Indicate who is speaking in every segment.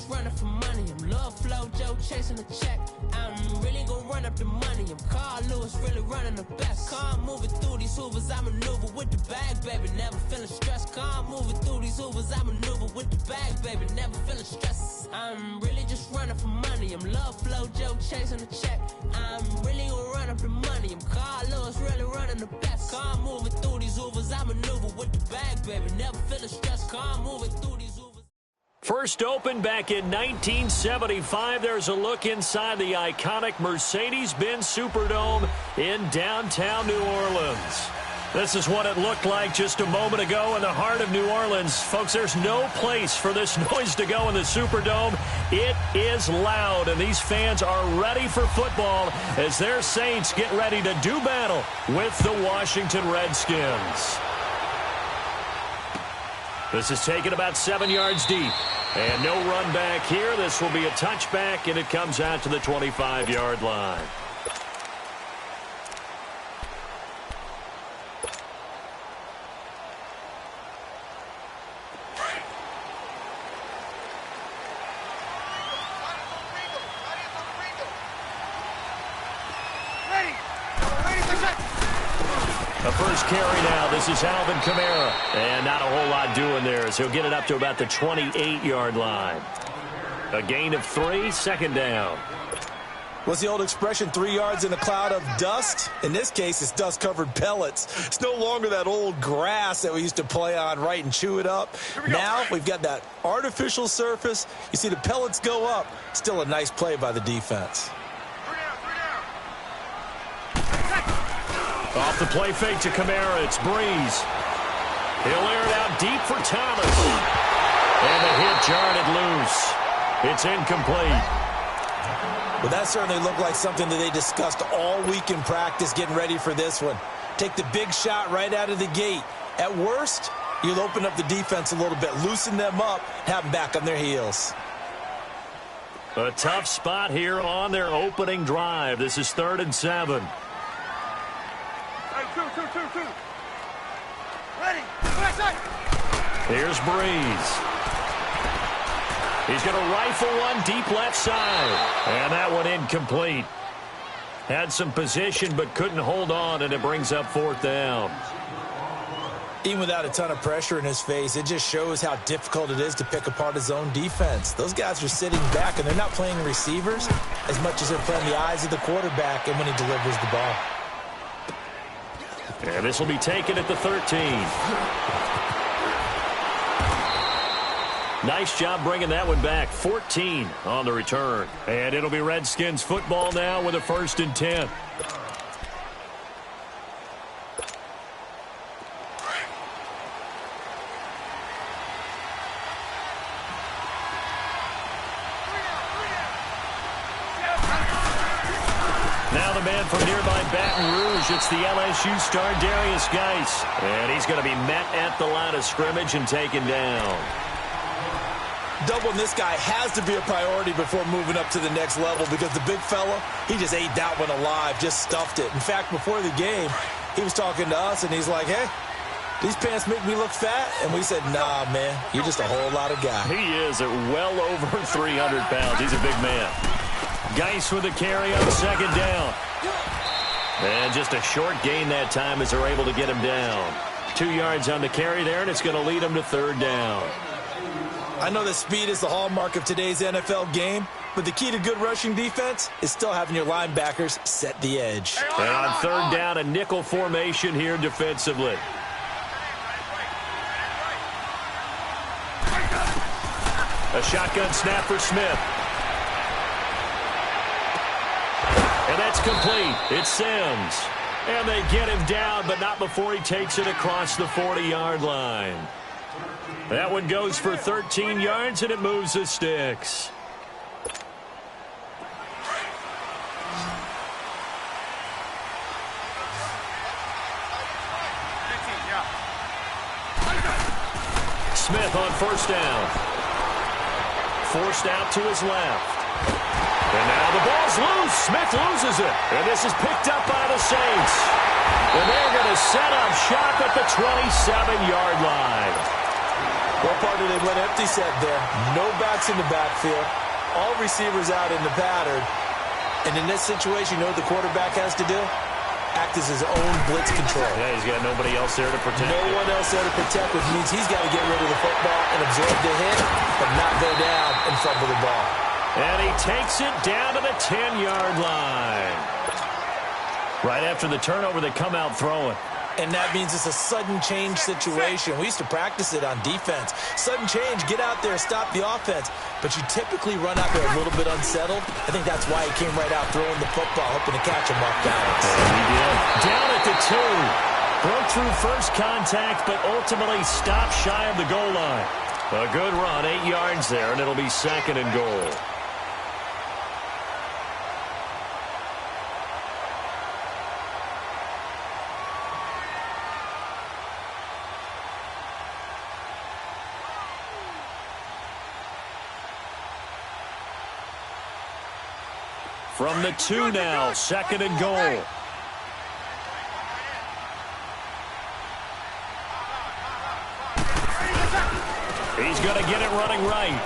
Speaker 1: just running for money. I'm Lil Flo Joe chasing the check. I'm really gonna run up the money. I'm Carl Lewis, really running the best. Calm moving through these Hoovers, I maneuver with the bag, baby. Never feeling stressed. Calm moving through these Hoovers, I maneuver with the bag, baby. Never feeling stressed. I'm really just running for money. I'm Lil Flo Joe chasing the check. I'm really gonna run up the money. I'm Carl Lewis, really running the best. Calm moving through these Hoovers, I maneuver with the bag, baby. Never feeling stressed. Calm moving through these Hoovers.
Speaker 2: First opened back in 1975. There's a look inside the iconic Mercedes-Benz Superdome in downtown New Orleans. This is what it looked like just a moment ago in the heart of New Orleans. Folks, there's no place for this noise to go in the Superdome. It is loud, and these fans are ready for football as their Saints get ready to do battle with the Washington Redskins. This is taken about 7 yards deep. And no run back here. This will be a touchback, and it comes out to the 25-yard line. The first carry now. This is Alvin Kamara. And not a whole lot doing there as he'll get it up to about the 28-yard line. A gain of 3, second down.
Speaker 3: What's the old expression, 3 yards in a cloud of dust? In this case, it's dust-covered pellets. It's no longer that old grass that we used to play on, right, and chew it up. Now we've got that artificial surface. You see the pellets go up. Still a nice play by the defense.
Speaker 2: Off the play fake to Kamara, it's Breeze. He'll air it out deep for Thomas. And the hit jarred it loose. It's incomplete.
Speaker 3: Well, that certainly looked like something that they discussed all week in practice getting ready for this one. Take the big shot right out of the gate. At worst, you'll open up the defense a little bit, loosen them up, have them back on their heels.
Speaker 2: A tough spot here on their opening drive. This is 3rd and 7.
Speaker 4: Ready.
Speaker 2: Here's Breeze. He's going to rifle one deep left side. And that one incomplete. Had some position but couldn't hold on, and it brings up 4th down.
Speaker 3: Even without a ton of pressure in his face, it just shows how difficult it is to pick apart his own defense. Those guys are sitting back, and they're not playing receivers as much as they're playing the eyes of the quarterback and when he delivers the ball.
Speaker 2: And this will be taken at the 13. Nice job bringing that one back. 14 on the return. And it'll be Redskins football now with a 1st and 10. Now the man from nearby Baton Rouge, it's the LSU star Darius Geis. And he's going to be met at the line of scrimmage and taken down.
Speaker 3: Doubling this guy has to be a priority before moving up to the next level because the big fella, he just ate that one alive, just stuffed it. In fact, before the game, he was talking to us, and he's like, hey, these pants make me look fat? And we said, nah, man, you're just a whole lot of guy.
Speaker 2: He is at well over 300 pounds. He's a big man. Geis with the carry on 2nd down. And just a short gain that time as they're able to get him down. 2 yards on the carry there, and it's going to lead him to 3rd down.
Speaker 3: I know that speed is the hallmark of today's NFL game, but the key to good rushing defense is still having your linebackers set the edge.
Speaker 2: And on 3rd down, a nickel formation here defensively. A shotgun snap for Smith. And that's complete. It's Sims. And they get him down, but not before he takes it across the 40-yard line. That one goes for 13 yards, and it moves the sticks. Smith on 1st down. Forced out to his left. And now the ball's loose. Smith loses it. And this is picked up by the Saints. And they're going to set up shop at the 27-yard line.
Speaker 3: Well, partner, they went empty set there. No backs in the backfield. All receivers out in the pattern. And in this situation, you know what the quarterback has to do? Act as his own blitz control.
Speaker 2: Yeah, he's got nobody else there to protect.
Speaker 3: No one else there to protect, which means he's got to get rid of the football and absorb the hit, but not go down and fumble the ball.
Speaker 2: And he takes it down to the 10-yard line. Right after the turnover, they come out throwing.
Speaker 3: And that means it's a sudden change situation. We used to practice it on defense. Sudden change, get out there, stop the offense. But you typically run out there a little bit unsettled. I think that's why he came right out throwing the football, hoping to catch him off balance.
Speaker 2: And he did. Down at the 2. Broke through first contact, but ultimately stopped shy of the goal line. A good run, 8 yards there, and it'll be 2nd and goal. From the 2 now, 2nd and goal. He's going to get it running right.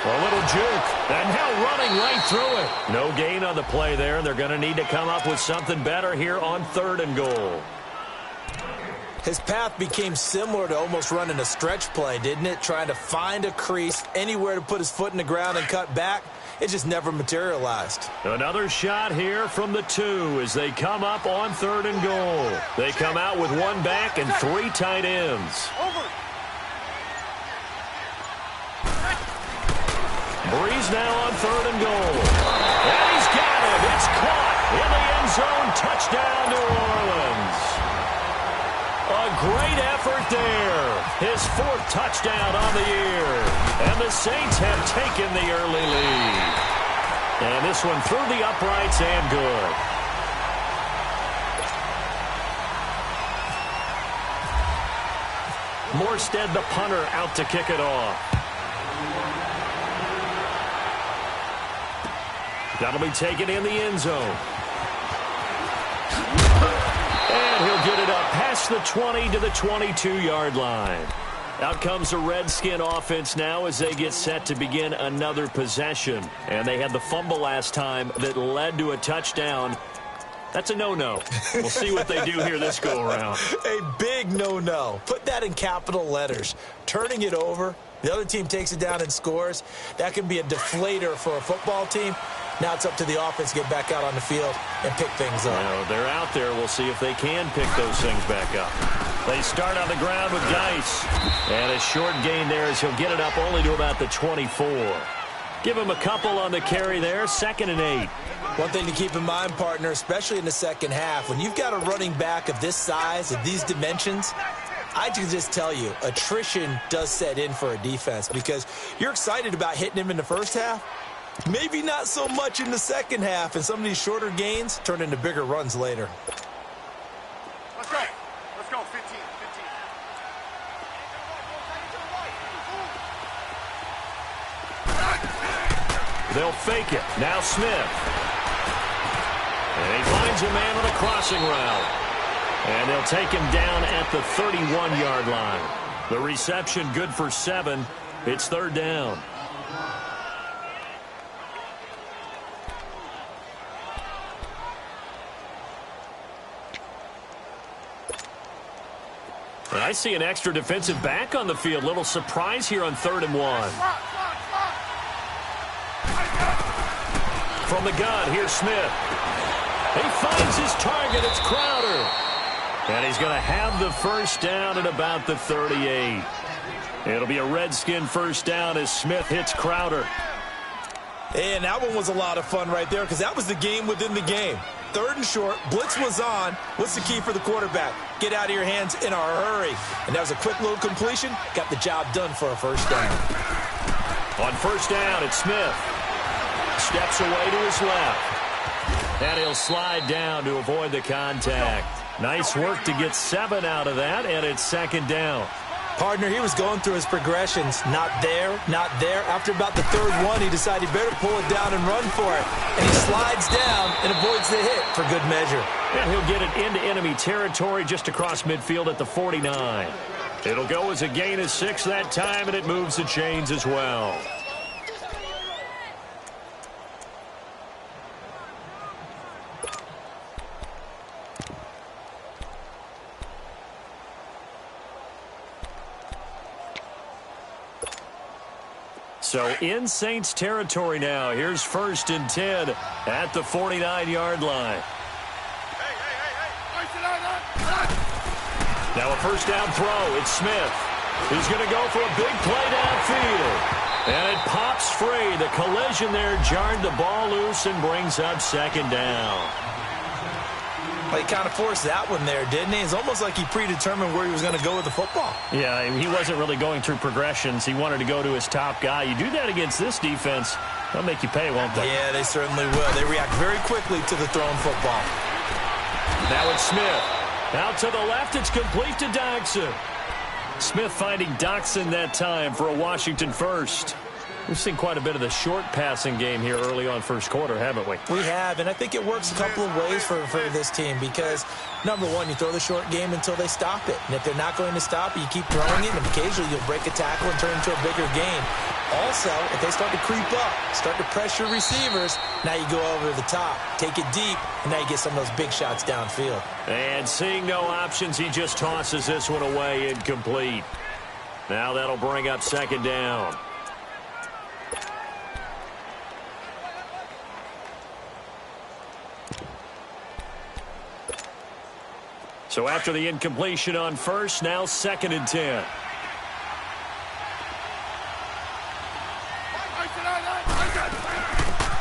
Speaker 2: A little juke, and now running right through it. No gain on the play there, and they're going to need to come up with something better here on 3rd and goal.
Speaker 3: His path became similar to almost running a stretch play, didn't it? Trying to find a crease, anywhere to put his foot in the ground and cut back. It just never materialized.
Speaker 2: Another shot here from the 2 as they come up on 3rd and goal. They come out with 1 back and 3 tight ends. Breeze now on 3rd and goal. And he's got it. It's caught in the end zone. Touchdown, New Orleans. A great effort there. His 4th touchdown on the year. And the Saints have taken the early lead. And this one through the uprights and good. Morstead, the punter, out to kick it off. That'll be taken in the end zone. And he'll get it up past the 20 to the 22-yard line. Out comes the Redskin offense now as they get set to begin another possession. And they had the fumble last time that led to a touchdown. That's a no-no. We'll see what they do here this go-around.
Speaker 3: A big no-no. Put that in capital letters. Turning it over, the other team takes it down and scores. That can be a deflator for a football team. Now it's up to the offense to get back out on the field and pick things up.
Speaker 2: Well, they're out there. We'll see if they can pick those things back up. They start on the ground with Geis. And a short gain there as he'll get it up only to about the 24. Give him a couple on the carry there, 2nd and 8.
Speaker 3: One thing to keep in mind, partner, especially in the second half, when you've got a running back of this size, of these dimensions, I can just tell you, attrition does set in for a defense because you're excited about hitting him in the first half. Maybe not so much in the second half, and some of these shorter gains turn into bigger runs later.
Speaker 4: Let's go. Let's go. 15.
Speaker 2: They'll fake it. Now Smith. And he finds a man on a crossing route. And they'll take him down at the 31-yard line. The reception good for 7. It's 3rd down. And I see an extra defensive back on the field. Little surprise here on 3rd and 1. From the gun, here's Smith. He finds his target. It's Crowder. And he's going to have the first down at about the 38. It'll be a Redskin first down as Smith hits Crowder.
Speaker 3: And that one was a lot of fun right there because that was the game within the game. 3rd and short, blitz was on. What's the key for the quarterback? Get out of your hands in a hurry. And that was a quick little completion. Got the job done for a first down.
Speaker 2: On first down, it's Smith. Steps away to his left. And he'll slide down to avoid the contact. Nice work to get 7 out of that, and it's 2nd down.
Speaker 3: Partner, he was going through his progressions. Not there, not there. After about the 3rd one, he decided he better pull it down and run for it. And he slides down and avoids the hit for good measure.
Speaker 2: And he'll get it into enemy territory just across midfield at the 49. It'll go as a gain of 6 that time, and it moves the chains as well. So in Saints territory now. Here's 1st and 10 at the 49-yard line. Now a first down throw. It's Smith. He's going to go for a big play downfield. And it pops free. The collision there jarred the ball loose and brings up 2nd down.
Speaker 3: Well, he kind of forced that one there, didn't he? It's almost like he predetermined where he was going to go with the football.
Speaker 2: Yeah, he wasn't really going through progressions. He wanted to go to his top guy. You do that against this defense, they'll make you pay, won't they?
Speaker 3: Yeah, they certainly will. They react very quickly to the thrown football.
Speaker 2: Now it's Smith. Out to the left, it's complete to Doxson. Smith finding Doxson that time for a Washington first. We've seen quite a bit of the short passing game here early on first quarter, haven't we?
Speaker 3: We have, and I think it works a couple of ways for this team because, number one, you throw the short game until they stop it. And if they're not going to stop it, you keep throwing it, and occasionally you'll break a tackle and turn into a bigger game. Also, if they start to creep up, start to pressure receivers, now you go over the top, take it deep, and now you get some of those big shots downfield.
Speaker 2: And seeing no options, he just tosses this one away incomplete. Now that'll bring up 2nd down. So after the incompletion on first, now 2nd and 10.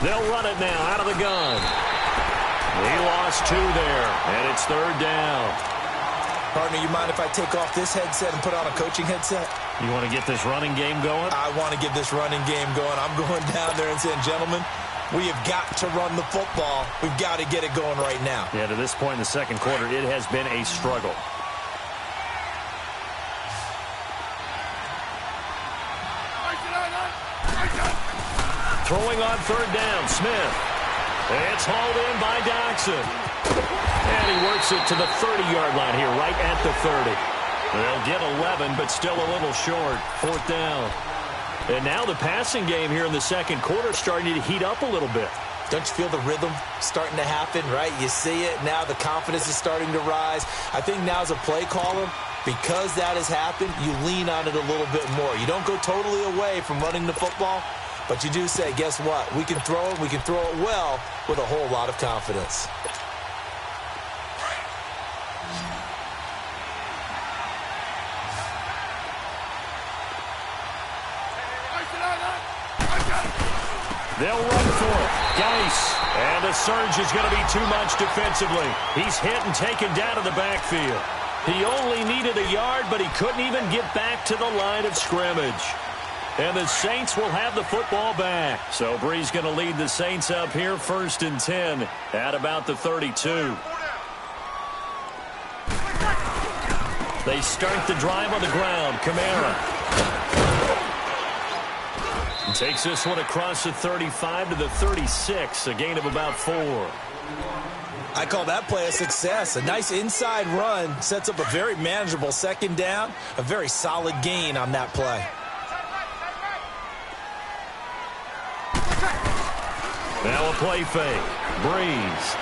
Speaker 2: They'll run it now out of the gun. He lost 2 there, and it's 3rd down.
Speaker 3: Partner, you mind if I take off this headset and put on a coaching headset?
Speaker 2: You want to get this running game going?
Speaker 3: I want to get this running game going. I'm going down there and saying, gentlemen, we have got to run the football. We've got to get it going right now.
Speaker 2: Yeah, to this point in the second quarter, it has been a struggle. Throwing on 3rd down, Smith. It's hauled in by Doxson. And he works it to the 30-yard line here, right at the 30. They'll get 11, but still a little short. 4th down. And now the passing game here in the second quarter starting to heat up a little bit.
Speaker 3: Don't you feel the rhythm starting to happen, right? You see it. Now the confidence is starting to rise. I think now as a play caller, because that has happened, you lean on it a little bit more. You don't go totally away from running the football, but you do say, guess what? We can throw it. We can throw it well with a whole lot of confidence.
Speaker 2: They'll run for it. Geis. And the surge is going to be too much defensively. He's hit and taken down to the backfield. He only needed a yard, but he couldn't even get back to the line of scrimmage. And the Saints will have the football back. So Bree's going to lead the Saints up here 1st and 10 at about the 32. They start the drive on the ground. Kamara takes this one across the 35 to the 36, a gain of about 4.
Speaker 3: I call that play a success. A nice inside run sets up a very manageable 2nd down, a very solid gain on that play.
Speaker 2: Now a play fake. Breeze.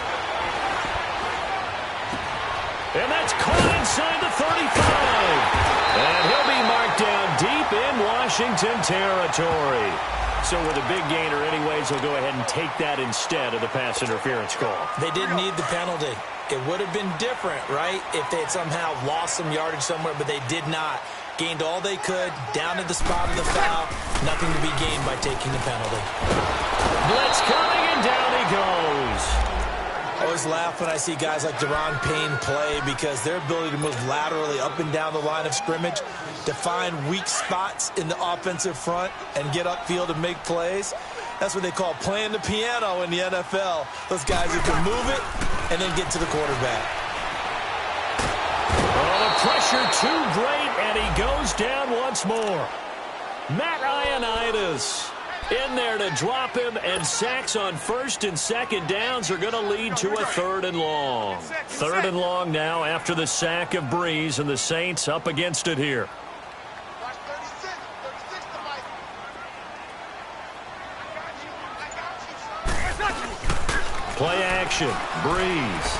Speaker 2: And that's caught inside the 35. And he'll be marked down deep in Washington territory. So with a big gainer anyways, they'll go ahead and take that instead of the pass interference call.
Speaker 3: They didn't need the penalty. It would have been different, right, if they had somehow lost some yardage somewhere, but they did not. Gained all they could, down to the spot of the foul. Nothing to be gained by taking the penalty.
Speaker 2: Blitz coming, and down he goes.
Speaker 3: I always laugh when I see guys like Deron Payne play because their ability to move laterally up and down the line of scrimmage, to find weak spots in the offensive front and get upfield and make plays, that's what they call playing the piano in the NFL. Those guys who can move it and then get to the quarterback.
Speaker 2: Oh, the pressure too great, and he goes down once more. Matt Ioannidis In there to drop him, and sacks on first and second downs are going to lead to a 3rd and long. 3rd and long now after the sack of Breeze, and the Saints up against it here. Play action, Breeze.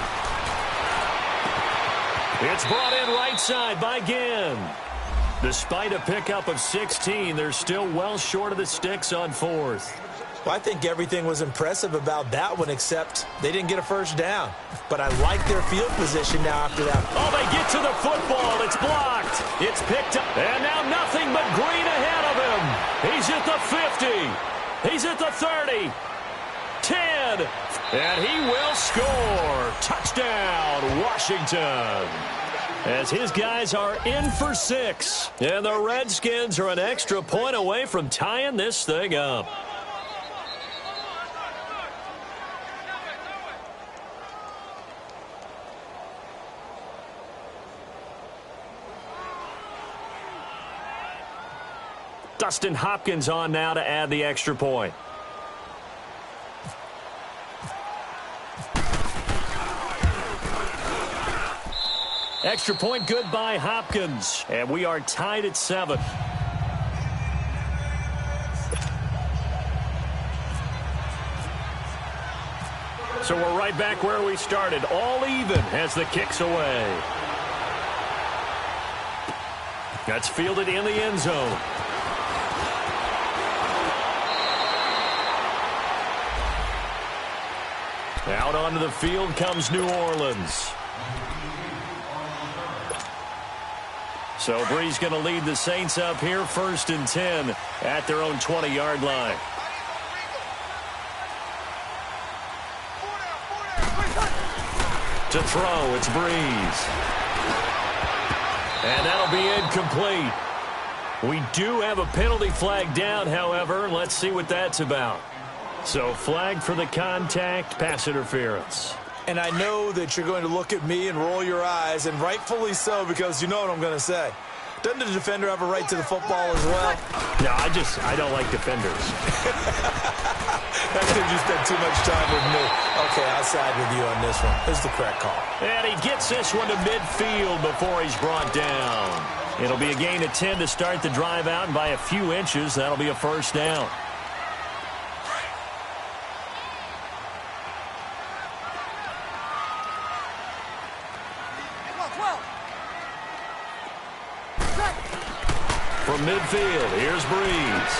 Speaker 2: It's brought in right side by Ginn. Despite a pickup of 16, they're still well short of the sticks on 4th.
Speaker 3: Well, I think everything was impressive about that one, except they didn't get a first down. But I like their field position now after that.
Speaker 2: Oh, they get to the football. It's blocked. It's picked up. And now nothing but green ahead of him. He's at the 50. He's at the 30. 10. And he will score. Touchdown, Washington. As his guys are in for 6. And the Redskins are an extra point away from tying this thing up. Dustin Hopkins on now to add the extra point. Extra point good by Hopkins. And we are tied at 7. So we're right back where we started. All even as the kick's away. That's fielded in the end zone. Out onto the field comes New Orleans. So Breeze going to lead the Saints up here, 1st and 10 at their own 20-yard line. To throw, it's Breeze. And that'll be incomplete. We do have a penalty flag down, however. Let's see what that's about. So flag for the contact, pass interference.
Speaker 3: And I know that you're going to look at me and roll your eyes, and rightfully so, because you know what I'm going to say. Doesn't the defender have a right to the football as well?
Speaker 2: No, I don't like defenders.
Speaker 3: That's because you spent too much time with me. Okay, I'll side with you on this one. This is the correct call.
Speaker 2: And he gets this one to midfield before he's brought down. It'll be a gain of 10 to start the drive out, and by a few inches, that'll be a first down. From midfield, here's Breeze.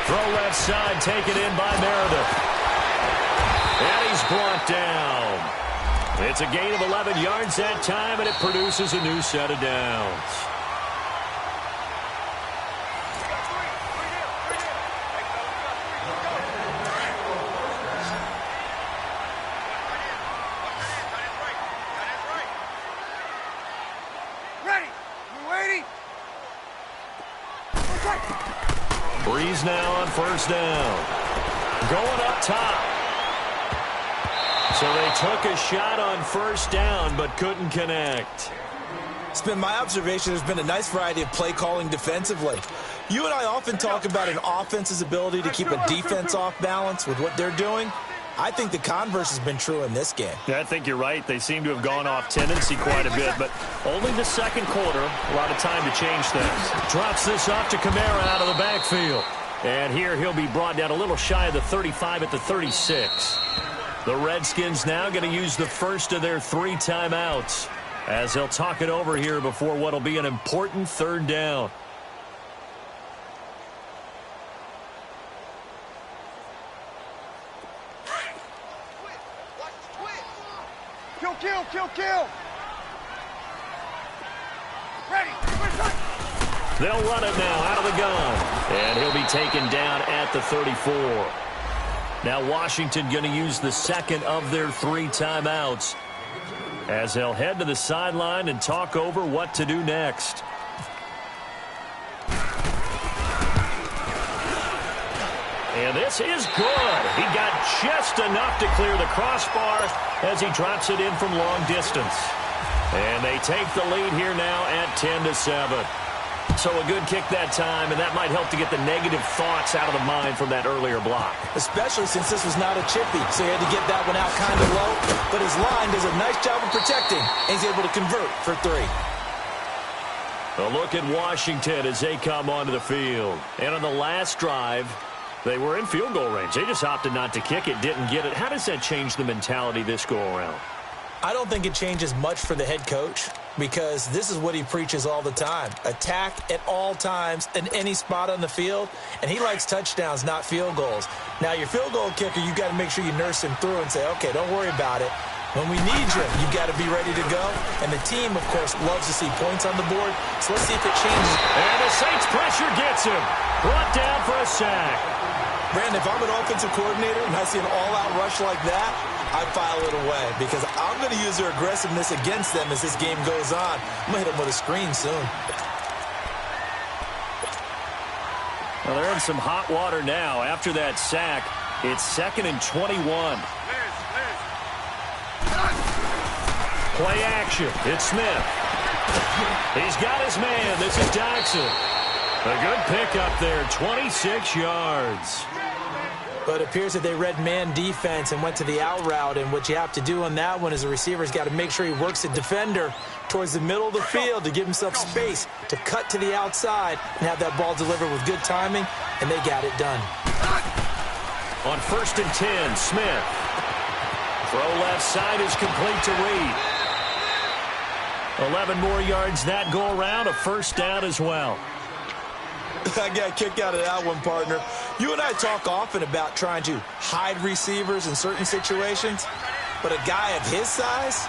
Speaker 2: Throw left side, taken in by Meredith. And he's brought down. It's a gain of 11 yards that time, and it produces a new set of downs. Breeze now on first down. Going up top. So they took a shot on first down but couldn't connect.
Speaker 3: It's been my observation there's been a nice variety of play calling defensively. You and I often talk about an offense's ability to keep a defense off balance with what they're doing. I think the converse has been true in this game.
Speaker 2: Yeah, I think you're right. They seem to have gone off tendency quite a bit, but only the second quarter. A lot of time to change things. Drops this off to Kamara out of the backfield. And here he'll be brought down a little shy of the 35 at the 36. The Redskins now going to use the first of their 3 timeouts as they'll talk it over here before what will be an important 3rd down.
Speaker 4: Kill. Ready.
Speaker 2: They'll run it now out of the gun. And he'll be taken down at the 34. Now Washington going to use the second of their 3 timeouts as they'll head to the sideline and talk over what to do next. And this is good. He got just enough to clear the crossbar as he drops it in from long distance. And they take the lead here now at 10-7. So a good kick that time, and that might help to get the negative thoughts out of the mind from that earlier block. Especially since this was not a chippy, so he had to get that one out kind of low. But his line does a nice job of protecting, and he's able to convert for 3. A look at Washington as they come onto the field. And on the last drive, they were in field goal range. They just opted not to kick it, didn't get it. How does that change the mentality this go-around? I don't think it changes much for the head coach because this is what he preaches all the time. Attack at all times in any spot on the field, and he likes touchdowns, not field goals. Now, your field goal kicker, you've got to make sure you nurse him through and say, okay, don't worry about it. When we need you, you've got to be ready to go. And the team, of course, loves to see points on the board, so let's see if it changes. And the Saints pressure gets him. Brought down for a sack. Brandon, if I'm an offensive coordinator and I see an all-out rush like that, I file it away because I'm going to use their aggressiveness against them as this game goes on. I'm going to hit them with a screen soon. Well, they're in some hot water now. After that sack, it's 2nd and 21. Play action. It's Smith. He's got his man. This is Dodson. A good pickup there, 26 yards. But it appears that they read man defense and went to the out route. And what you have to do on that one is the receiver's got to make sure he works the defender towards the middle of the field to give himself space to cut to the outside and have that ball delivered with good timing, and they got it done. On 1st and 10, Smith. Throw left side is complete to Reed. 11 more yards that go around, a first down as well. I got a kick out of that one, partner. You and I talk often about trying to hide receivers in certain situations, but a guy of his size,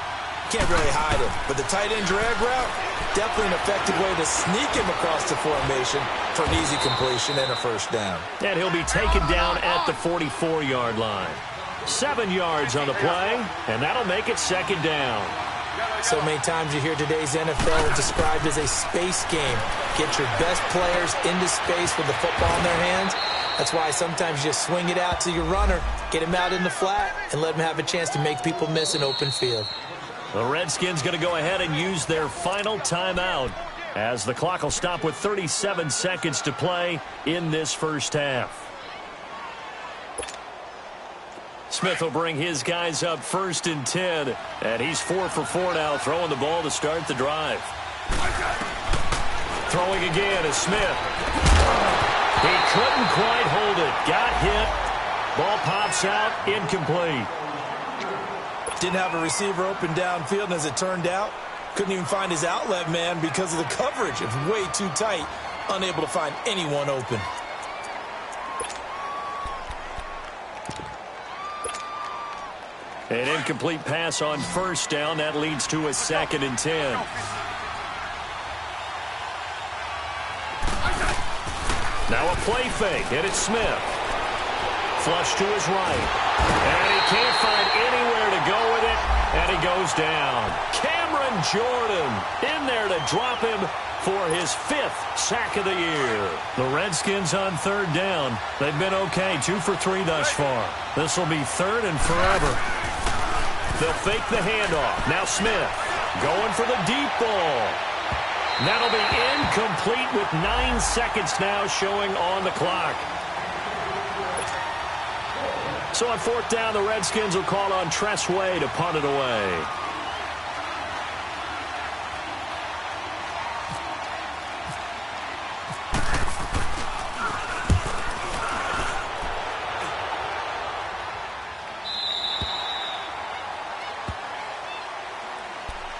Speaker 2: can't really hide him. But the tight end drag route, definitely an effective way to sneak him across the formation for an easy completion and a first down. And he'll be taken down at the 44-yard line. 7 yards on the play, and that'll make it 2nd down. So many times you hear today's NFL described as a space game. Get your best players into space with the football in their hands. That's why sometimes you just swing it out to your runner, get him out in the flat, and let him have a chance to make people miss an open field. The Redskins going to go ahead and use their final timeout as the clock will stop with 37 seconds to play in this first half. Smith will bring his guys up 1st and 10, and he's 4 for 4 now, throwing the ball to start the drive. Throwing again is Smith. He couldn't quite hold it. Got hit. Ball pops out, incomplete. Didn't have a receiver open downfield, and as it turned out, couldn't even find his outlet man because of the coverage. It's way too tight, unable to find anyone open. An incomplete pass on first down. That leads to a 2nd and 10. Now a play fake, and it's Smith. Flush to his right. And he can't find anywhere to go with it, and he goes down. Cameron Jordan in there to drop him for his 5th sack of the year. The Redskins on 3rd down. They've been okay, 2 for 3 thus far. This will be 3rd and forever. They'll fake the handoff. Now Smith going for the deep ball. That'll be incomplete with 9 seconds now showing on the clock. So on 4th down, the Redskins will call on Tress Way to punt it away.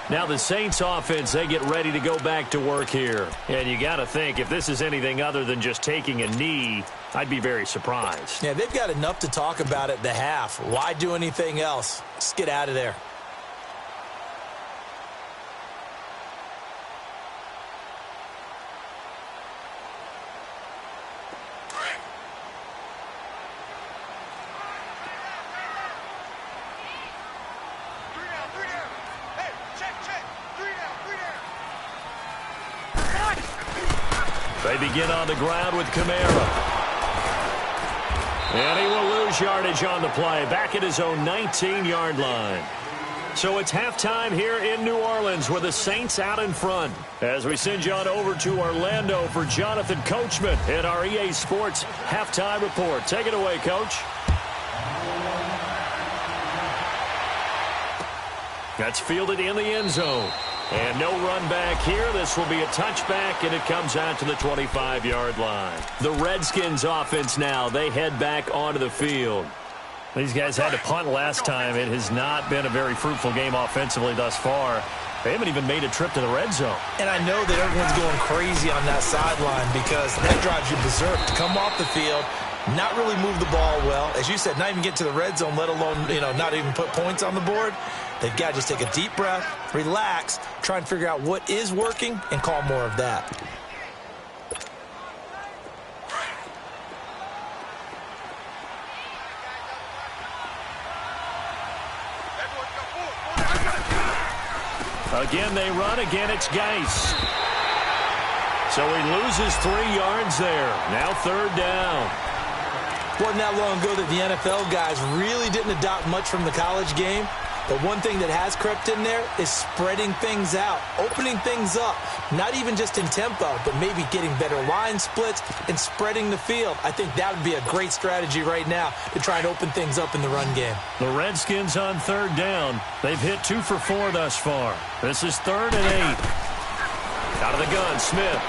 Speaker 2: Now the Saints offense, they get ready to go back to work here. And you got to think, if this is anything other than just taking a knee, I'd be very surprised. Yeah, they've got enough to talk about at the half. Why do anything else? Just get out of there. They begin on the ground with Kamara. And he will lose yardage on the play. Back at his own 19-yard line. So it's halftime here in New Orleans with the Saints out in front. As we send you on over to Orlando for Jonathan Coachman in our EA Sports Halftime Report. Take it away, Coach. That's fielded in the end zone. And no run back here. This will be a touchback, and it comes out to the 25-yard line. The Redskins offense now. They head back onto the field. These guys had to punt last time. It has not been a very fruitful game offensively thus far. They haven't even made a trip to the red zone.
Speaker 3: And I know that everyone's going crazy on that sideline because that drives you berserk. To come off the field, not really move the ball well. As you said, not even get to the red zone, let alone, not even put points on the board. They've got to just take a deep breath, relax, try and figure out what is working, and call more of that.
Speaker 2: Again, they run. Again, it's Geis. So he loses 3 yards there. Now 3rd down.
Speaker 3: Wasn't that long ago that the NFL guys really didn't adopt much from the college game. But one thing that has crept in there is spreading things out, opening things up, not even just in tempo, but maybe getting better line splits and spreading the field. I think that would be a great strategy right now to try and open things up in the run game.
Speaker 2: The Redskins on 3rd down. They've hit 2 for 4 thus far. This is 3rd and 8. Out of the gun, Smith.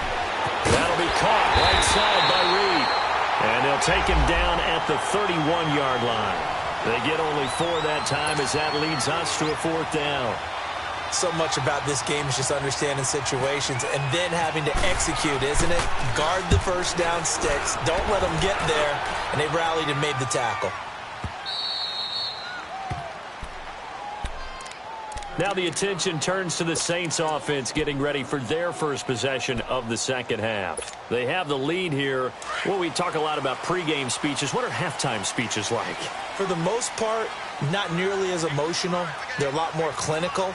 Speaker 2: That'll be caught right side by Reed. And they'll take him down at the 31-yard line. They get only 4 that time as that leads us to a 4th down.
Speaker 3: So much about this game is just understanding situations and then having to execute, isn't it? Guard the first down sticks. Don't let them get there. And they rallied and made the tackle.
Speaker 2: Now the attention turns to the Saints offense getting ready for their first possession of the second half. They have the lead here. Well, we talk a lot about pregame speeches. What are halftime speeches like?
Speaker 3: For the most part, not nearly as emotional. They're a lot more clinical.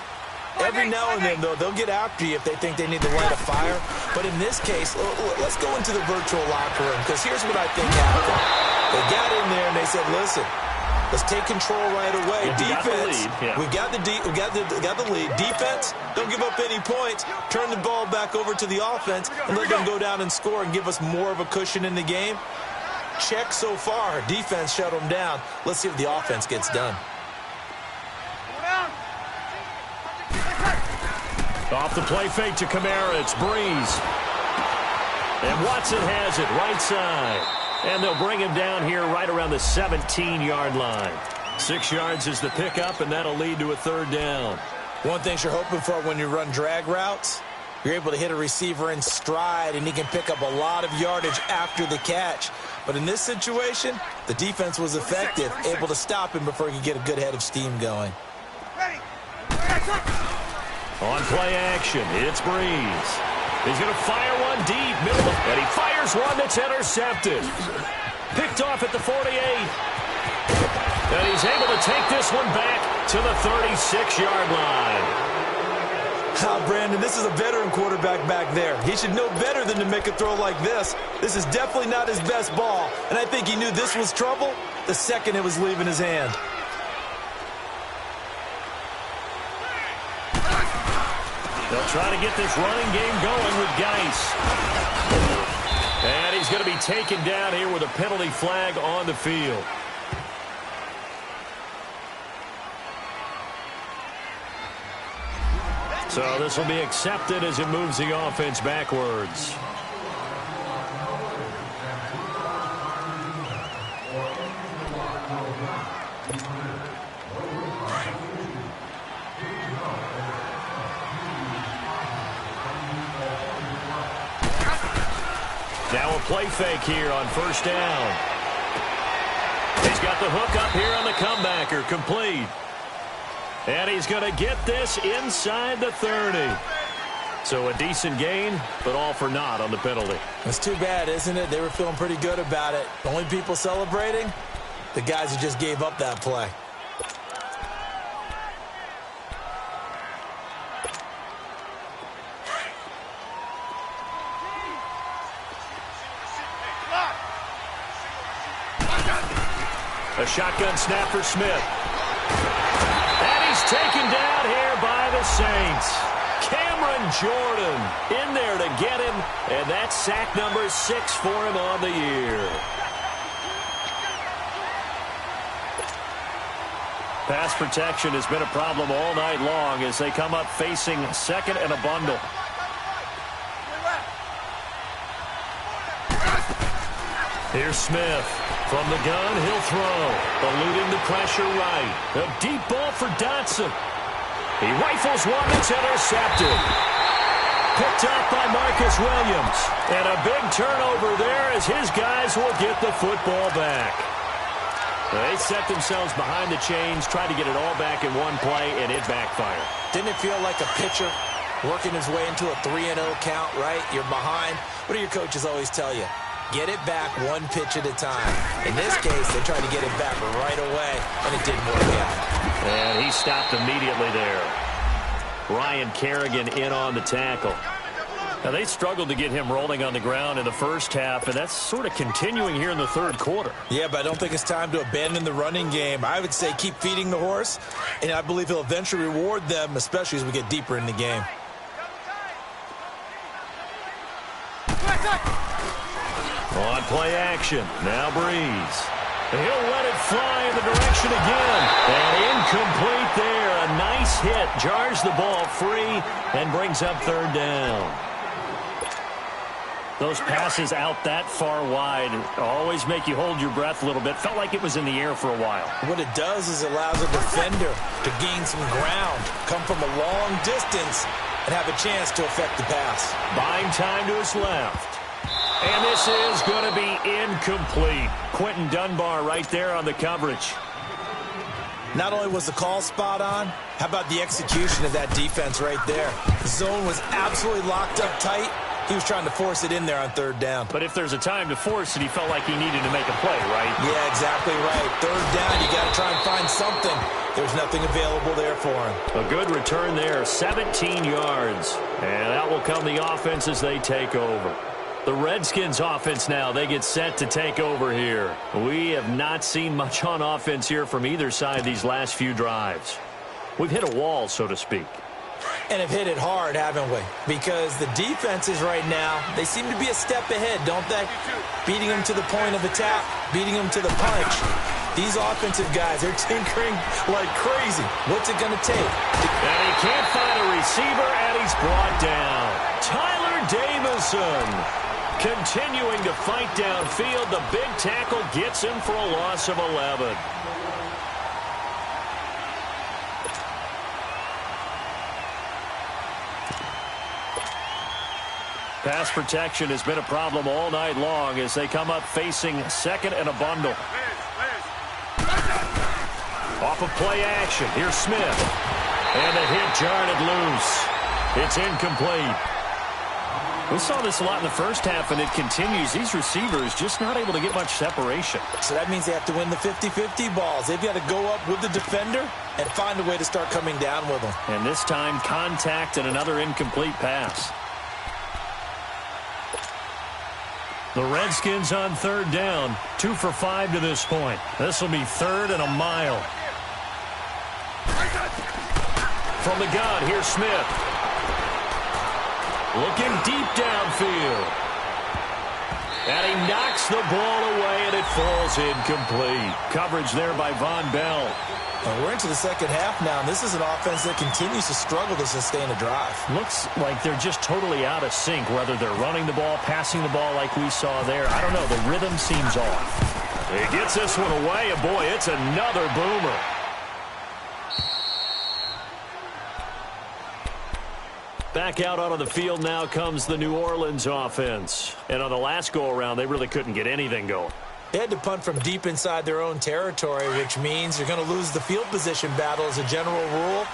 Speaker 3: Every now and then, though, they'll get after you if they think they need to light a fire. But in this case, let's go into the virtual locker room, because here's what I think happened. They got in there and they said, listen, let's take control right away. Defense, we got the lead. Defense, don't give up any points. Turn the ball back over to the offense and let them go down and score and give us more of a cushion in the game. Check so far. Defense shut them down. Let's see if the offense gets done.
Speaker 2: Off the play fake to Kamara. It's Breeze. And Watson has it right side. And they'll bring him down here right around the 17-yard line. 6 yards is the pickup, and that'll lead to a 3rd down.
Speaker 3: One thing you're hoping for when you run drag routes, you're able to hit a receiver in stride, and he can pick up a lot of yardage after the catch. But in this situation, the defense was effective, able to stop him before he could get a good head of steam going.
Speaker 2: On play action, it's Breeze. He's going to fire one deep, middle, and he fires one that's intercepted. Picked off at the 48. And he's able to take this one back to the 36-yard line.
Speaker 3: Brandon, this is a veteran quarterback back there. He should know better than to make a throw like this. This is definitely not his best ball, and I think he knew this was trouble the second it was leaving his hand.
Speaker 2: They'll try to get this running game going with Geis. And he's going to be taken down here with a penalty flag on the field. So this will be accepted as it moves the offense backwards. Now a play fake here on 1st down. He's got the hook up here on the comebacker, complete. And he's going to get this inside the 30. So a decent gain, but all for naught on the penalty.
Speaker 3: It's too bad, isn't it? They were feeling pretty good about it. The only people celebrating, the guys who just gave up that play. A shotgun snap for Smith. And he's taken down
Speaker 2: points. Cameron Jordan in there to get him, and that's sack number 6 for him on the year. Pass protection has been a problem all night long as they come up facing second and a bundle. Here's Smith. From the gun, he'll throw. Eluding the pressure right. A deep ball for Dotson. He rifles one that's intercepted. Picked up by Marcus Williams. And a big turnover there as his guys will get the football back. They set themselves behind the chains, tried to get it all back in one play, and it backfired.
Speaker 3: Didn't it feel like a pitcher working his way into a 3-0 count, right? You're behind. What do your coaches always tell you? Get it back one pitch at a time. In this case, they tried to get it back right away, and it didn't work out.
Speaker 2: And he stopped immediately there. Ryan Kerrigan in on the tackle. Now, they struggled to get him rolling on the ground in the first half, and that's sort of continuing here in the third quarter.
Speaker 3: Yeah, but I don't think it's time to abandon the running game. I would say keep feeding the horse, and I believe he'll eventually reward them, especially as we get deeper in the game.
Speaker 2: On play action, now Breeze. He'll let it fly in the direction again. And incomplete there. A nice hit. Jars the ball free and brings up third down. Those passes out that far wide always make you hold your breath a little bit. Felt like it was in the air for a while.
Speaker 3: What it does is it allows a defender to gain some ground, come from a long distance, and have a chance to affect the pass.
Speaker 2: Buying time to his left. And this is going to be incomplete. Quentin Dunbar right there on the coverage.
Speaker 3: Not only was the call spot on, how about the execution of that defense right there? The zone was absolutely locked up tight. He was trying to force it in there on third down.
Speaker 2: But if there's a time to force it, he felt like he needed to make a play, right?
Speaker 3: Yeah, exactly right. Third down, you got to try and find something. There's nothing available there for him.
Speaker 2: A good return there, 17 yards. And that will come the offense as they take over. The Redskins offense now, they get set to take over here. We have not seen much on offense here from either side these last few drives. We've hit a wall, so to speak.
Speaker 3: And have hit it hard, haven't we? Because the defenses right now, they seem to be a step ahead, don't they? Beating them to the point of attack, beating them to the punch. These offensive guys, they're tinkering like crazy. What's it going to take?
Speaker 2: And he can't find a receiver, and he's brought down. Tyler Davison continuing to fight downfield. The big tackle gets him for a loss of 11. Pass protection has been a problem all night long as they come up facing second and a bundle. Off of play action, here's Smith. And the hit jarred it loose. It's incomplete. We saw this a lot in the first half, and it continues. These receivers just not able to get much separation.
Speaker 3: So that means they have to win the 50-50 balls. They've got to go up with the defender and find a way to start coming down with them.
Speaker 2: And this time, contact and another incomplete pass. The Redskins on third down, 2 for 5 to this point. This will be third and a mile. From the gun, here's Smith. Looking deep downfield. And he knocks the ball away, and it falls incomplete. Coverage there by Von Bell.
Speaker 3: Well, we're into the second half now, and this is an offense that continues to struggle to sustain a drive.
Speaker 2: Looks like they're just totally out of sync, whether they're running the ball, passing the ball like we saw there. I don't know. The rhythm seems off. He gets this one away, and boy, it's another boomer. Back out onto the field now comes the New Orleans offense. And on the last go-around, they really couldn't get anything going.
Speaker 3: They had to punt from deep inside their own territory, which means you're going to lose the field position battle as a general rule.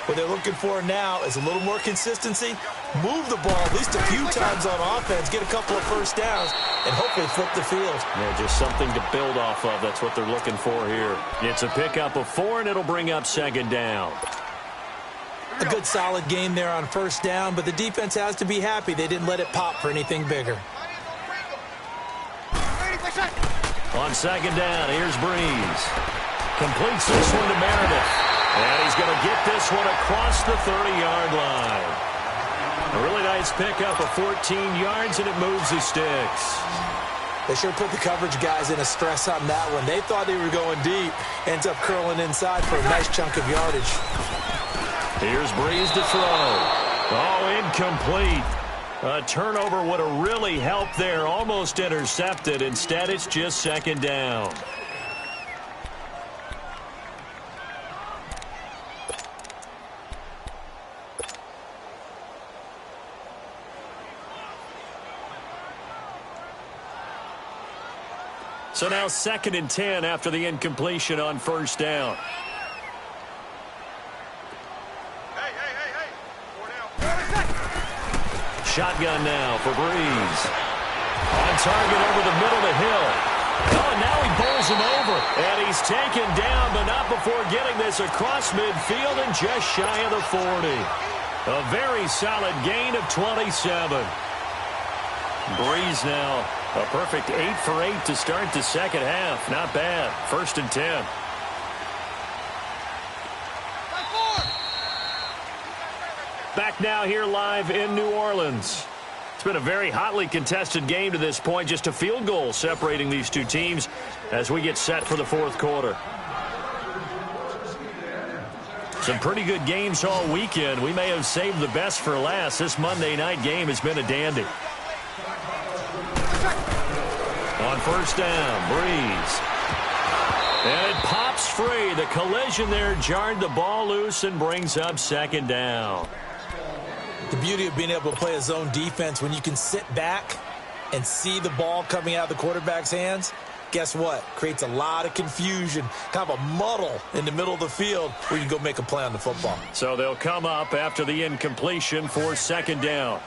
Speaker 3: What they're looking for now is a little more consistency, move the ball at least a few times on offense, get a couple of first downs, and hopefully flip the field.
Speaker 2: Yeah, just something to build off of. That's what they're looking for here. It's a pickup of 4, and it'll bring up second down.
Speaker 3: A good solid game there on first down, but the defense has to be happy they didn't let it pop for anything bigger.
Speaker 2: On second down, here's Breeze. Completes this one to Meredith. And he's going to get this one across the 30-yard line. A really nice pickup of 14 yards, and it moves the sticks.
Speaker 3: They sure put the coverage guys in a stress on that one. They thought they were going deep. Ends up curling inside for a nice chunk of yardage.
Speaker 2: Here's Breeze to throw. Oh, incomplete. A turnover would have really helped there. Almost intercepted. Instead, it's just second down. So now 2nd and 10 after the incompletion on first down.
Speaker 4: Hey. 4 down.
Speaker 2: Shotgun now for Breeze. On target over the middle to Hill. Oh, and now he bowls him over. And he's taken down, but not before getting this across midfield and just shy of the 40. A very solid gain of 27. Breeze now a perfect 8 for 8 to start the second half. Not bad. 1st and 10. Back now here live in New Orleans. It's been a very hotly contested game to this point. Just a field goal separating these two teams as we get set for the 4th quarter. Some pretty good games all weekend. We may have saved the best for last. This Monday night game has been a dandy. On first down, Breeze. And it pops free. The collision there jarred the ball loose and brings up second down.
Speaker 3: The beauty of being able to play a zone defense when you can sit back and see the ball coming out of the quarterback's hands, guess what? Creates a lot of confusion, kind of a muddle in the middle of the field where you can go make a play on the football.
Speaker 2: So they'll come up after the incompletion for second down.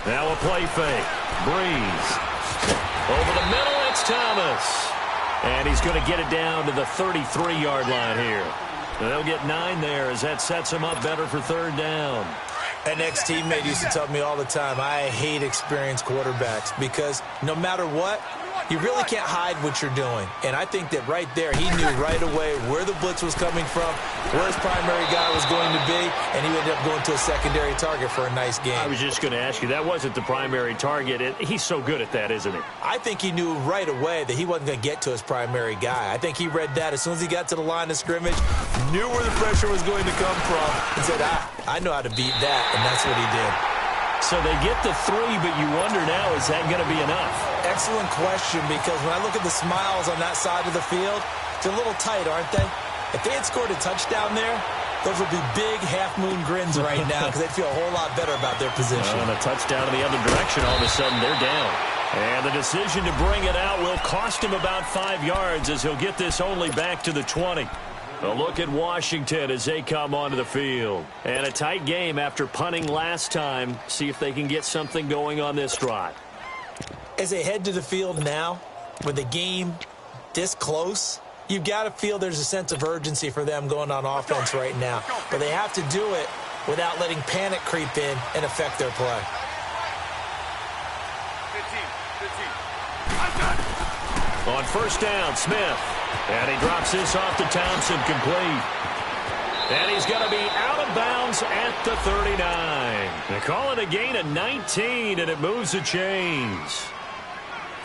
Speaker 2: Now a play fake. Breeze. Over the middle, it's Thomas. And he's going to get it down to the 33-yard line here. They'll get 9 there as that sets him up better for third down.
Speaker 3: An ex-teammate used to tell me all the time, I hate experienced quarterbacks because no matter what, you really can't hide what you're doing. And I think that right there, he knew right away where the blitz was coming from, where his primary guy was going to be, and he ended up going to a secondary target for a nice game.
Speaker 2: I was just going to ask you, that wasn't the primary target. He's so good at that, isn't he? I
Speaker 3: think he knew right away that he wasn't going to get to his primary guy. I think he read that as soon as he got to the line of scrimmage, knew where the pressure was going to come from, and said, I know how to beat that, and that's what he did.
Speaker 2: So they get the 3, but you wonder now, is that going to be enough?
Speaker 3: Excellent question, because when I look at the smiles on that side of the field, they're a little tight, aren't they? If they had scored a touchdown there, those would be big half-moon grins right now because they'd feel a whole lot better about their position.
Speaker 2: And a touchdown in the other direction, all of a sudden they're down. And the decision to bring it out will cost him about 5 yards as he'll get this only back to the 20. A look at Washington as they come onto the field. And a tight game after punting last time. See if they can get something going on this drive.
Speaker 3: As they head to the field now, with the game this close, you've got to feel there's a sense of urgency for them going on offense right now. But they have to do it without letting panic creep in and affect their play.
Speaker 4: 15.
Speaker 2: On first down, Smith. And he drops this off to Thompson, complete. And he's going to be out of bounds at the 39. They call it a gain of 19, and it moves the chains.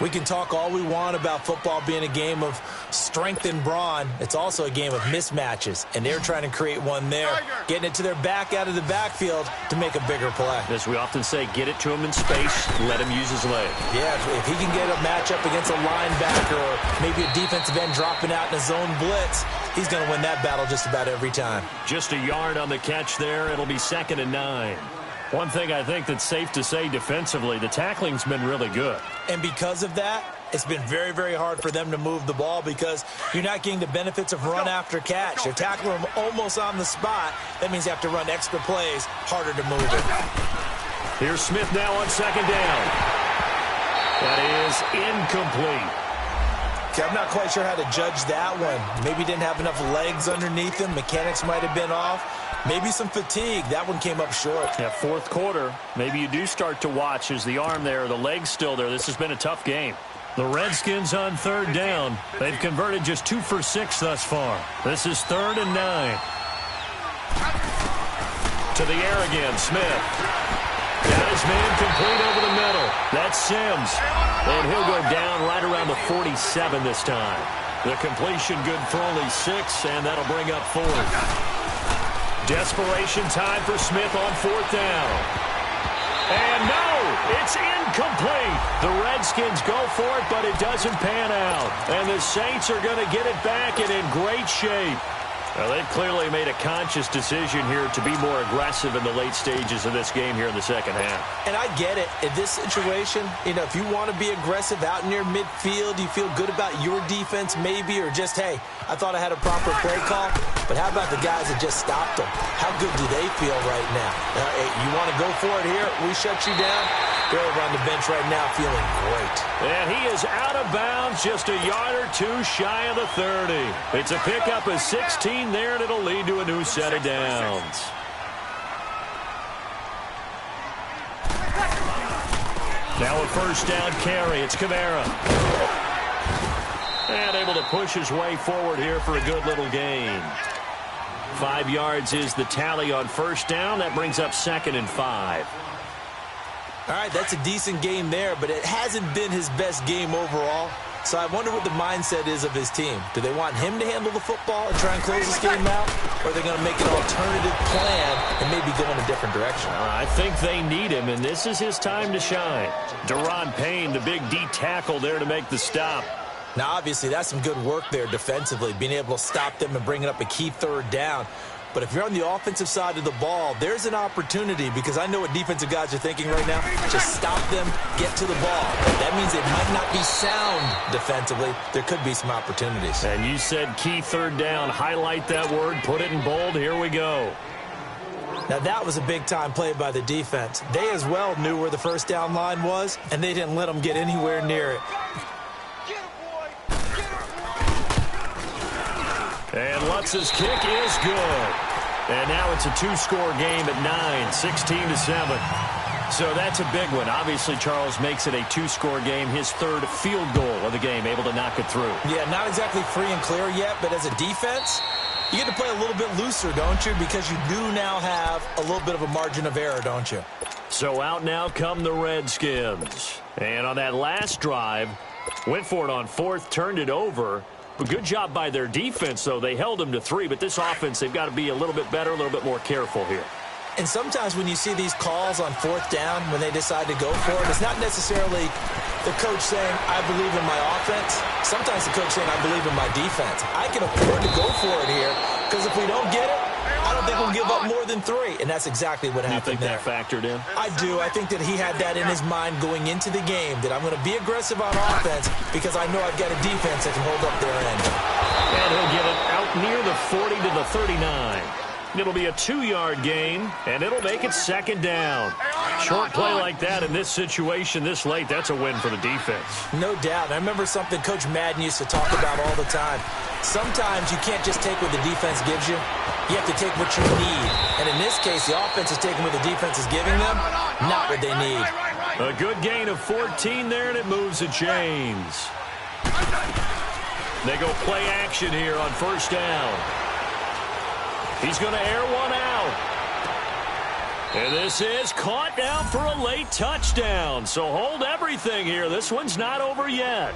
Speaker 3: We can talk all we want about football being a game of strength and brawn. It's also a game of mismatches, and they're trying to create one there, getting it to their back out of the backfield to make a bigger play.
Speaker 2: As we often say, get it to him in space, let him use his leg.
Speaker 3: Yeah, if he can get a matchup against a linebacker or maybe a defensive end dropping out in a zone blitz, he's going to win that battle just about every time.
Speaker 2: Just a yard on the catch there. It'll be 2nd and 9. One thing I think that's safe to say defensively, the tackling's been really good.
Speaker 3: And because of that, it's been very, very hard for them to move the ball because you're not getting the benefits of run after catch. They're tackling them almost on the spot. That means you have to run extra plays, harder to move it.
Speaker 2: Here's Smith now on second down. That is incomplete.
Speaker 3: Okay, I'm not quite sure how to judge that one. Maybe didn't have enough legs underneath him. Mechanics might have been off. Maybe some fatigue. That one came up short.
Speaker 2: Yeah, 4th quarter. Maybe you do start to watch as the arm there, the leg's still there. This has been a tough game. The Redskins on third down. They've converted just 2 for 6 thus far. This is 3rd and 9. To the air again, Smith. Got his man complete over the middle. That's Sims. And he'll go down right around the 47 this time. The completion good for only 6, and that'll bring up 4th. Desperation time for Smith on 4th down. And no, it's incomplete. The Redskins go for it, but it doesn't pan out. And the Saints are going to get it back and in great shape. Well, they've clearly made a conscious decision here to be more aggressive in the late stages of this game here in the second half.
Speaker 3: And I get it. In this situation, if you want to be aggressive out near midfield, you feel good about your defense maybe, or just, hey, I thought I had a proper play call. But how about the guys that just stopped them? How good do they feel right now? Hey, you want to go for it here? We shut you down? They're over on the bench right now feeling great.
Speaker 2: And he is out of bounds, just a yard or 2 shy of the 30. It's a pickup of 16 there, and it'll lead to a new set of downs. Now a first down carry. It's Kamara. And able to push his way forward here for a good little gain. 5 yards is the tally on first down. That brings up 2nd and 5.
Speaker 3: All right, that's a decent game there, but it hasn't been his best game overall. So I wonder what the mindset is of his team. Do they want him to handle the football and try and close this game out? Or are they going to make an alternative plan and maybe go in a different direction?
Speaker 2: I think they need him, and this is his time to shine. Deron Payne, the big D tackle there to make the stop.
Speaker 3: Now, obviously, that's some good work there defensively, being able to stop them and bringing up a key 3rd down. But if you're on the offensive side of the ball, there's an opportunity, because I know what defensive guys are thinking right now. Just stop them, get to the ball. That means they might not be sound defensively. There could be some opportunities.
Speaker 2: And you said key 3rd down. Highlight that word, put it in bold. Here we go.
Speaker 3: Now, that was a big-time play by the defense. They as well knew where the first down line was, and they didn't let them get anywhere near it.
Speaker 2: And Lutz's kick is good. And now it's a 2-score game at 9, 16-7. So that's a big one. Obviously, Charles makes it a 2-score game, his 3rd field goal of the game, able to knock it through.
Speaker 3: Yeah, not exactly free and clear yet, but as a defense, you get to play a little bit looser, don't you? Because you do now have a little bit of a margin of error, don't you?
Speaker 2: So out now come the Redskins. And on that last drive, went for it on 4th, turned it over. But good job by their defense, though. They held them to 3, but this offense, they've got to be a little bit better, a little bit more careful here.
Speaker 3: And sometimes when you see these calls on 4th down, when they decide to go for it, it's not necessarily the coach saying, I believe in my offense. Sometimes the coach saying, I believe in my defense. I can afford to go for it here, because if we don't get it, I don't think we'll give up more than 3. And that's exactly what happened there.
Speaker 2: You think that factored in?
Speaker 3: I do. I think that he had that in his mind going into the game, that I'm going to be aggressive on offense because I know I've got a defense that can hold up their end.
Speaker 2: And he'll get it out near the 40 to the 39. It'll be a 2-yard gain, and it'll make it 2nd down. Short play like that in this situation this late, that's a win for the defense.
Speaker 3: No doubt. I remember something Coach Madden used to talk about all the time. Sometimes you can't just take what the defense gives you. You have to take what you need. And in this case, the offense is taking what the defense is giving them, not what they need.
Speaker 2: A good gain of 14 there, and it moves the chains. They go play action here on first down. He's going to air one out. And this is caught down for a late touchdown. So hold everything here. This one's not over yet.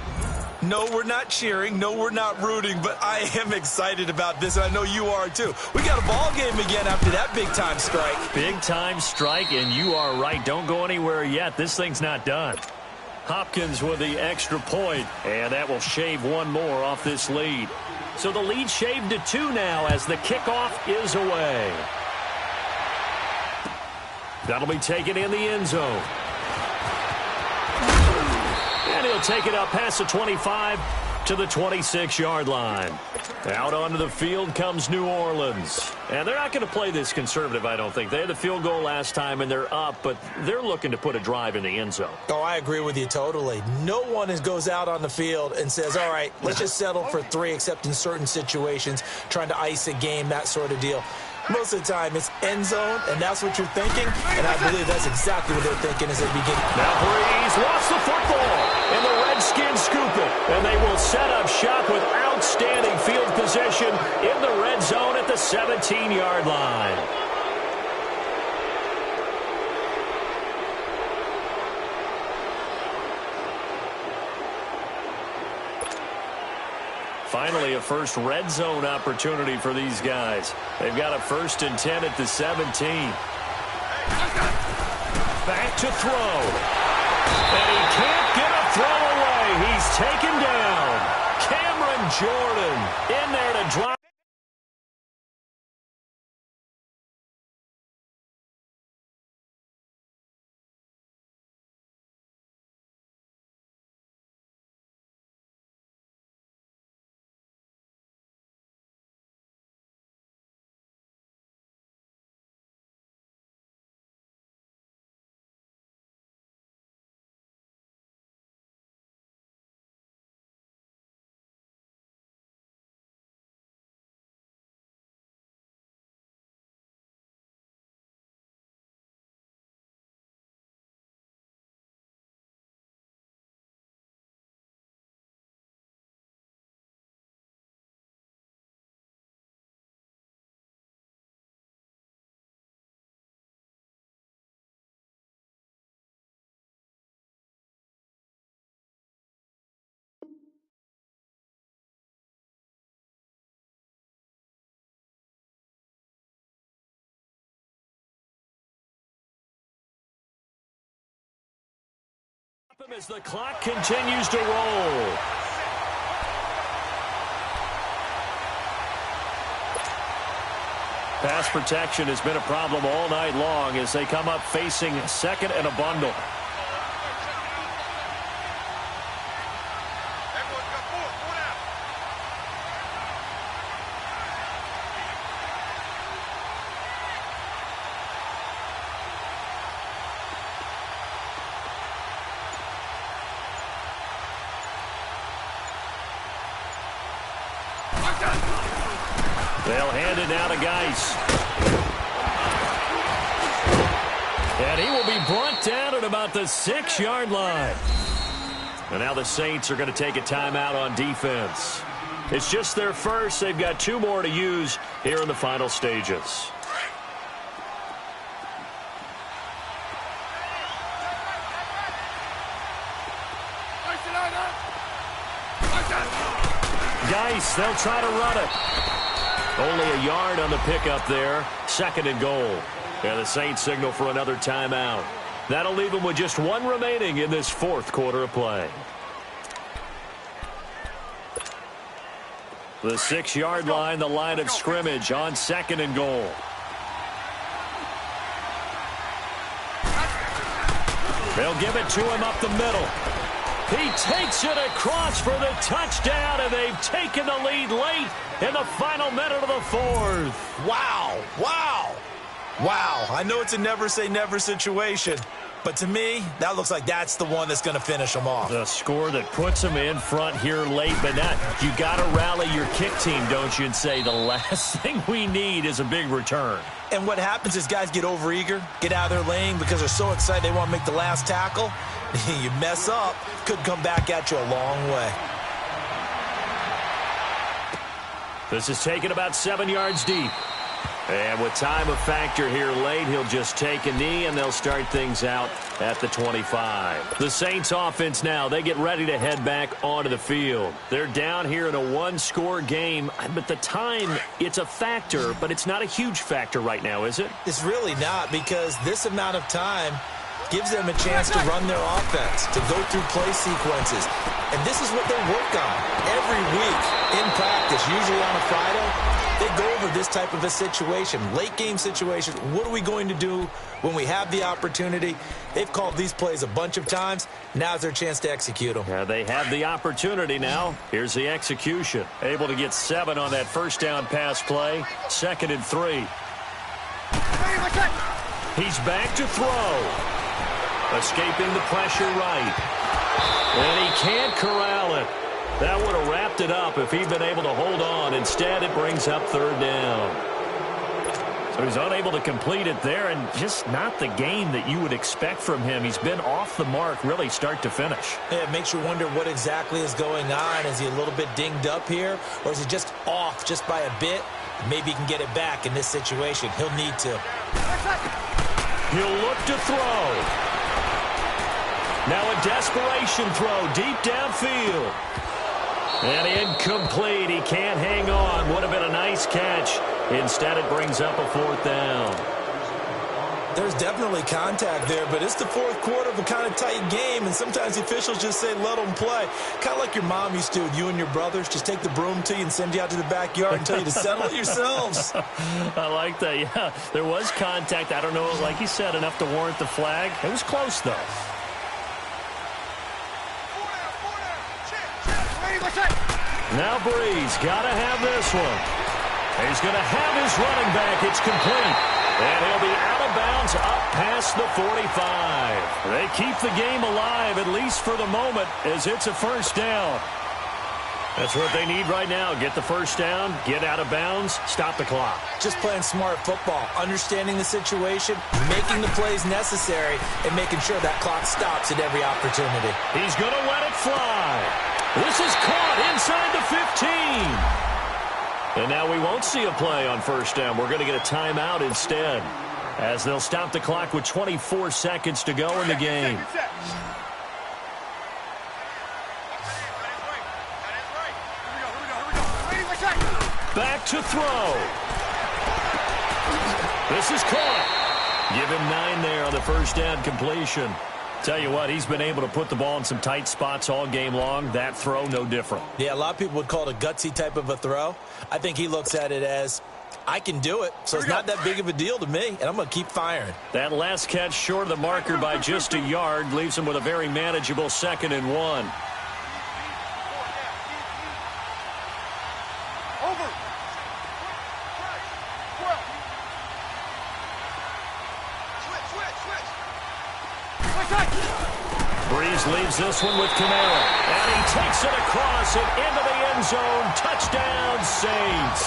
Speaker 3: No, we're not cheering. No, we're not rooting. But I am excited about this, and I know you are too. We got a ball game again after that big-time strike.
Speaker 2: Big-time strike, and you are right. Don't go anywhere yet. This thing's not done. Hopkins with the extra point, and that will shave one more off this lead. So the lead shaved to 2 now as the kickoff is away. That'll be taken in the end zone. And he'll take it up past the 25 to the 26-yard line. Out onto the field comes New Orleans. And they're not going to play this conservative, I don't think. They had the field goal last time, and they're up, but they're looking to put a drive in the end zone.
Speaker 3: Oh, I agree with you totally. No one goes out on the field and says, all right, let's just settle for 3, except in certain situations, trying to ice a game, that sort of deal. Most of the time, it's end zone, and that's what you're thinking, and I believe that's exactly what they're thinking as they begin.
Speaker 2: Now Breeze lost the football, and the Red Redskins scoop it, and they will set up shop with outstanding field position in the red zone at the 17-yard line. Finally, a first red zone opportunity for these guys. They've got a 1st and 10 at the 17. Back to throw. And he can't get a throw away. He's taken down. Cameron Jordan in there to drop. As the clock continues to roll. Pass protection has been a problem all night long as they come up facing 2nd and a bundle. They'll hand it now to Geis. And he will be brought down at about the 6-yard line. And now the Saints are going to take a timeout on defense. It's just their first. They've got 2 more to use here in the final stages. Geis, they'll try to run it. Only a yard on the pickup there. 2nd and goal. And the Saints signal for another timeout. That'll leave them with just 1 remaining in this 4th quarter of play. The 6-yard line, the line of scrimmage on 2nd and goal. They'll give it to him up the middle. He takes it across for the touchdown, and they've taken the lead late in the final minute of the 4th.
Speaker 3: Wow, wow, wow. I know it's a never-say-never situation, but to me, that looks like that's the one that's going to finish them off.
Speaker 2: The score that puts them in front here late, but not. You got to rally your kick team, don't you, and say the last thing we need is a big return.
Speaker 3: And what happens is guys get overeager, get out of their lane because they're so excited they want to make the last tackle. You mess up, could come back at you a long way.
Speaker 2: This is taken about 7 yards deep. And with time a factor here late, he'll just take a knee, and they'll start things out at the 25. The Saints offense now, they get ready to head back onto the field. They're down here in a 1-score game, but the time, it's a factor, but it's not a huge factor right now, is it?
Speaker 3: It's really not, because this amount of time gives them a chance to run their offense, to go through play sequences. And this is what they work on every week in practice, usually on a Friday. They go over this type of a situation, late game situation. What are we going to do when we have the opportunity? They've called these plays a bunch of times. Now's their chance to execute them.
Speaker 2: Yeah, they have the opportunity now. Here's the execution. Able to get 7 on that first down pass play. 2nd and 3. He's back to throw. Escaping the pressure right. And he can't corral it. That would have wrapped it up if he'd been able to hold on. Instead, it brings up 3rd down. So he's unable to complete it there, and just not the game that you would expect from him. He's been off the mark really start to finish.
Speaker 3: Yeah, it makes you wonder what exactly is going on. Is he a little bit dinged up here, or is he just off just by a bit? Maybe he can get it back in this situation. He'll need to.
Speaker 2: He'll look to throw. Now a desperation throw deep downfield. And incomplete. He can't hang on. Would have been a nice catch. Instead, it brings up a 4th down.
Speaker 3: There's definitely contact there, but it's the 4th quarter of a kind of tight game, and sometimes the officials just say, let them play. Kind of like your mom used to with you and your brothers. Just take the broom to you and send you out to the backyard and tell you to settle it yourselves.
Speaker 2: I like that, yeah. There was contact. I don't know, like you said, enough to warrant the flag. It was close, though. Now Breeze got to have this one. He's going to have his running back. It's complete. And he'll be out of bounds up past the 45. They keep the game alive, at least for the moment, as it's a 1st down. That's what they need right now. Get the 1st down, get out of bounds, stop the clock.
Speaker 3: Just playing smart football, understanding the situation, making the plays necessary, and making sure that clock stops at every opportunity.
Speaker 2: He's going to let it fly. This is caught inside the 15. And now we won't see a play on 1st down. We're going to get a timeout instead, as they'll stop the clock with 24 seconds to go in the game. Back to throw. This is caught. Give him 9 there on the 1st down completion. Tell you what, he's been able to put the ball in some tight spots all game long. That throw, no different.
Speaker 3: Yeah, a lot of people would call it a gutsy type of a throw. I think he looks at it as, I can do it, so it's not that big of a deal to me, and I'm going to keep firing.
Speaker 2: That last catch short of the marker by just a yard leaves him with a very manageable 2nd and 1. Breeze leaves this one with Kamara, and he takes it across and into the end zone. Touchdown, Saints.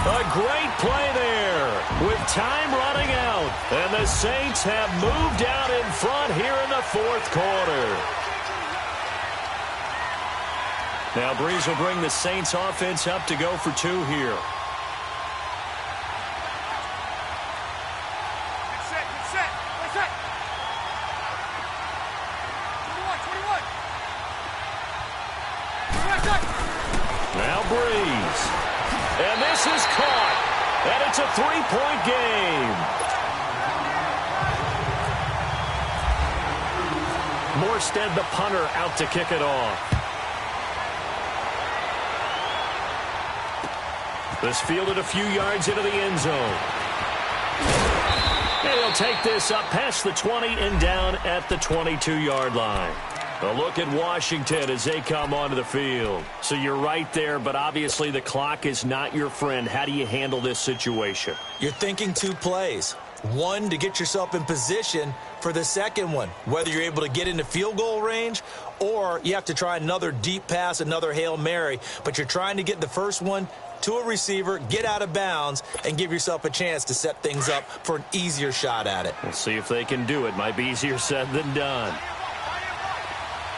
Speaker 2: A great play there with time running out, and the Saints have moved out in front here in the 4th quarter. Now Breeze will bring the Saints offense up to go for 2 here. Now Breeze. And this is caught. And it's a 3-point game. Morstead, the punter, out to kick it off. This fielded a few yards into the end zone. And he'll take this up past the 20 and down at the 22-yard line. A look at Washington as they come onto the field. So you're right there, but obviously the clock is not your friend. How do you handle this situation?
Speaker 3: You're thinking 2 plays. One, to get yourself in position for the second one, whether you're able to get into field goal range or you have to try another deep pass, another Hail Mary. But you're trying to get the first one to a receiver, get out of bounds, and give yourself a chance to set things up for an easier shot at it.
Speaker 2: We'll see if they can do it. Might be easier said than done.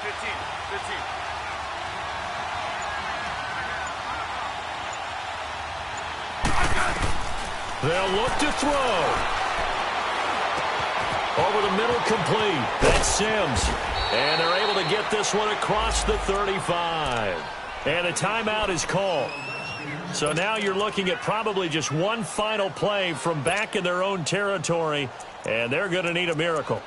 Speaker 4: 15.
Speaker 2: They'll look to throw. Over the middle, complete. That's Sims. And they're able to get this one across the 35. And a timeout is called. So now you're looking at probably just one final play from back in their own territory, and they're going to need a miracle.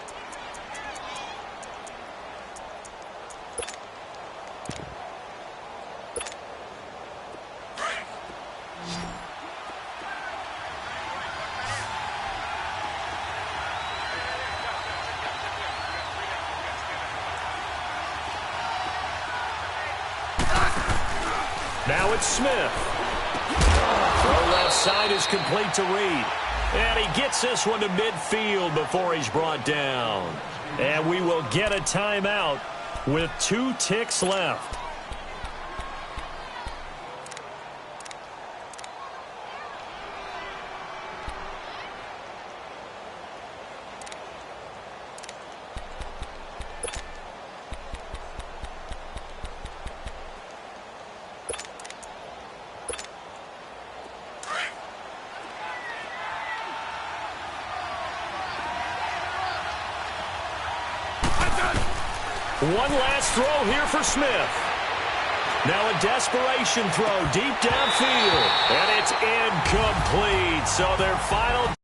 Speaker 2: Now it's Smith. Throw left side is complete to Reed. And he gets this one to midfield before he's brought down. And we will get a timeout with 2 ticks left. One last throw here for Smith. Now a desperation throw deep downfield, and it's incomplete. So their final